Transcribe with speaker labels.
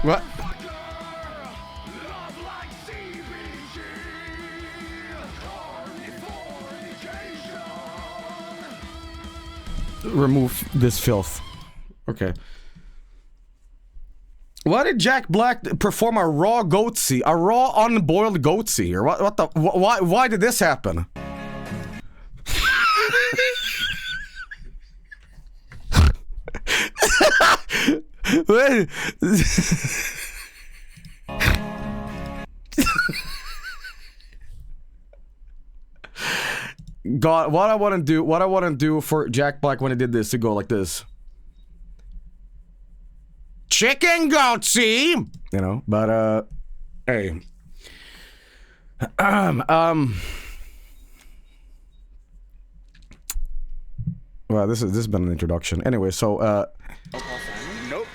Speaker 1: What? Remove this filth. Okay. Why did Jack Black perform a raw goatse? A raw unboiled goatse? Or what the why did this happen? God, what I want to do for Jack Black when he did this, to go like this. Chicken goatse, you know, but hey. Well, this has been an introduction. Anyway, so
Speaker 2: Nope.